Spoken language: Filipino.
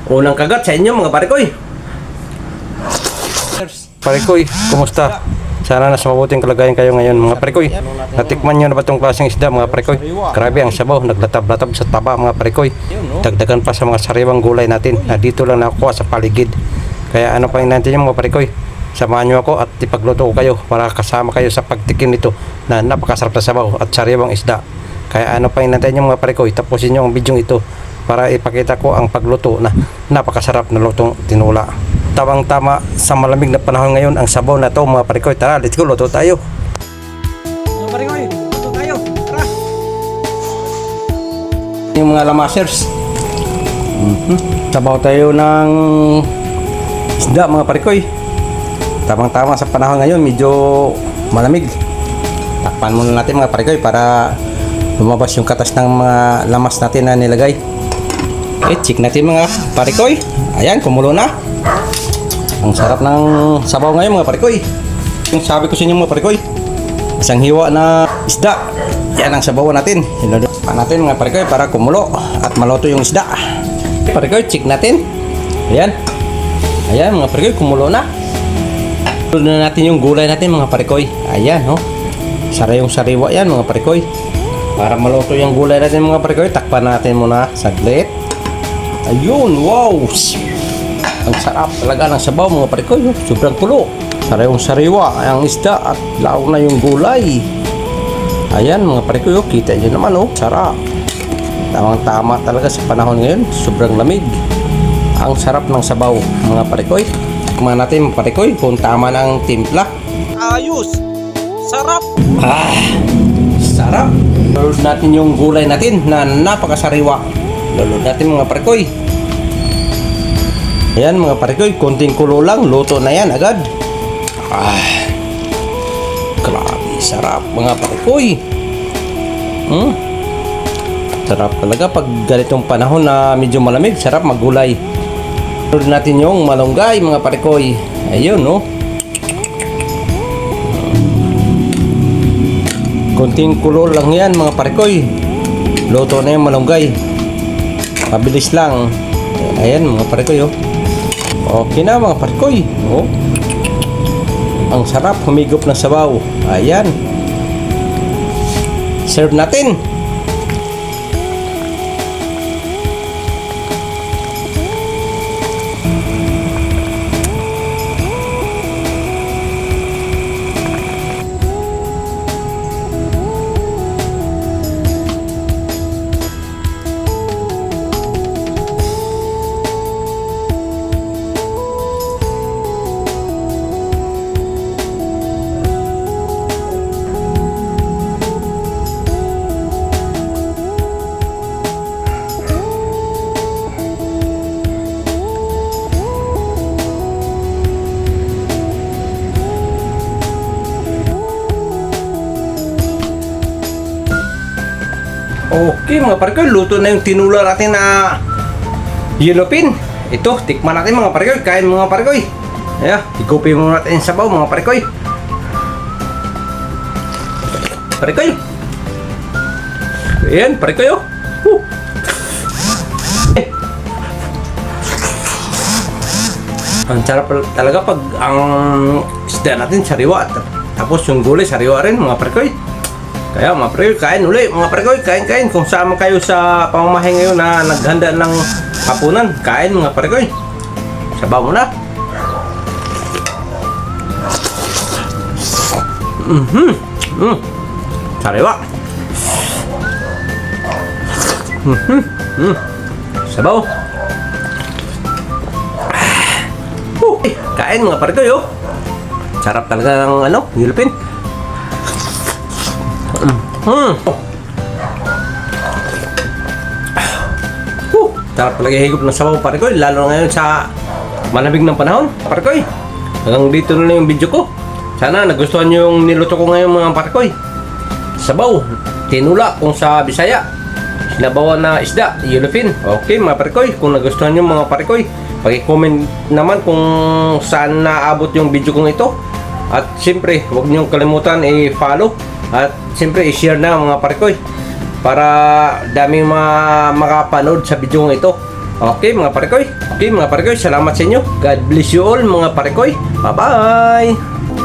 unang kagat sa inyo mga parikoy. Parikoy, kumusta? Sana nasa mabuting kalagayan kayo ngayon mga parikoy. Natikman nyo na ba itong klaseng isda mga parikoy? Grabe ang sabaw, naglatab-latab sa taba mga parikoy. Dagdagan pa sa mga sariwang gulay natin na dito lang nakuha sa paligid. Kaya ano pa natin yung mga parikoy? Samahan nyo ako at ipagluto ko kayo para kasama kayo sa pagtikim nito na napakasarap na sabaw at sariwang isda. Kaya ano pa natin yung mga parikoy? Tapusin nyo ang video ito para ipakita ko ang pagluto na napakasarap na lutong tinula. Tawang tama sa malamig na panahon ngayon ang sabaw na to mga parikoy. Tara, let's go, luto tayo. Mga parikoy, luto tayo. Tara. Yung mga lamasers. Sabaw tayo ng isda mga parikoy. Tamang tama sa panahon ngayon, medyo malamig. Takpan muna natin mga parikoy para lumabas yung katas ng mga lamas natin na nilagay. Okay, check natin mga parikoy. Ayan, kumulo na. Ang sarap ng sabaw ngayon mga parikoy. Yung sabi ko sa inyo mga parikoy, isang hiwa na isda. Yan ang sabaw natin. Hinudupan natin mga parikoy para kumulo at maluto yung isda. Parikoy, check natin. Ayan. Ayan mga parikoy, kumulo na. Tulo na natin yung gulay natin mga parikoy. Ayan, no. Sarayong sariwa yan mga parikoy. Para maluto yung gulay natin mga parikoy, takpan natin muna saglit. Ayun, wow. Ang sarap talaga ng sabaw mga parikoy. Sobrang kulo. Sarayong sariwa ang isda at lalo na yung gulay. Ayan mga parikoy, kita nyo naman, sarap. Tamang tama talaga sa panahon ngayon. Sobrang lamig. Ang sarap ng sabaw mga parikoy. Kumain natin mga parikoy kung tama ng timpla. Ayos. Sarap. Sarap. Lulod natin yung gulay natin na napakasariwa. Lulod natin mga parikoy. Ayan mga parikoy, konting kulo lang, luto na yan agad. Grabe, sarap mga parikoy. Sarap talaga pag ganitong panahon na medyo malamig, sarap maggulay. Lulod natin yung malunggay mga parikoy. Ayun, no. Konting kulo lang yan mga parikoy. Luto na yung malunggay. Mabilis lang. Ayan mga parikoy, okay na mga parikoy. Ang sarap humigop ng sabaw. Ayan. Serve natin. Okay mga parikoy, luto na yung tinula natin na yellow pin. Ito, tikman natin mga parikoy. Kain mga parikoy. Ayan, higupin muna natin yung sabaw mga parikoy. Parikoy. Ayan, parikoy Ang sarap talaga pag ang isda natin sariwa. Tapos yung gulay sariwa rin mga parikoy. Kaya mga parikoy, kain uli mga parikoy, kain. Kung saan kayo sa pamamahay ngayon na naghanda ng hapunan, kain mga parikoy. Sabaw mo na. Sariwa. Sabaw. Kain mga parikoy, sarap talaga ng yelpin. Sarap talaga higop ng sabaw parikoy, lalo na ngayon sa malamig ng panahon parikoy. Hanggang dito na lang yung video ko. Sana nagustuhan nyo yung niluto ko ngayon mga parikoy. Sabaw, tinula kung sa Bisaya, sinabawan na isda, yellowfin. Okay mga parikoy, kung nagustuhan nyo mga parikoy, paki-comment naman kung saan naabot yung video kong ito. At siyempre, huwag nyo kalimutan i-follow. At siyempre, i-share na mga parikoy para daming makapanood sa video ito. Okay mga parekoy. Okay mga parekoy, salamat sa inyo. God bless you all mga parekoy. Bye-bye.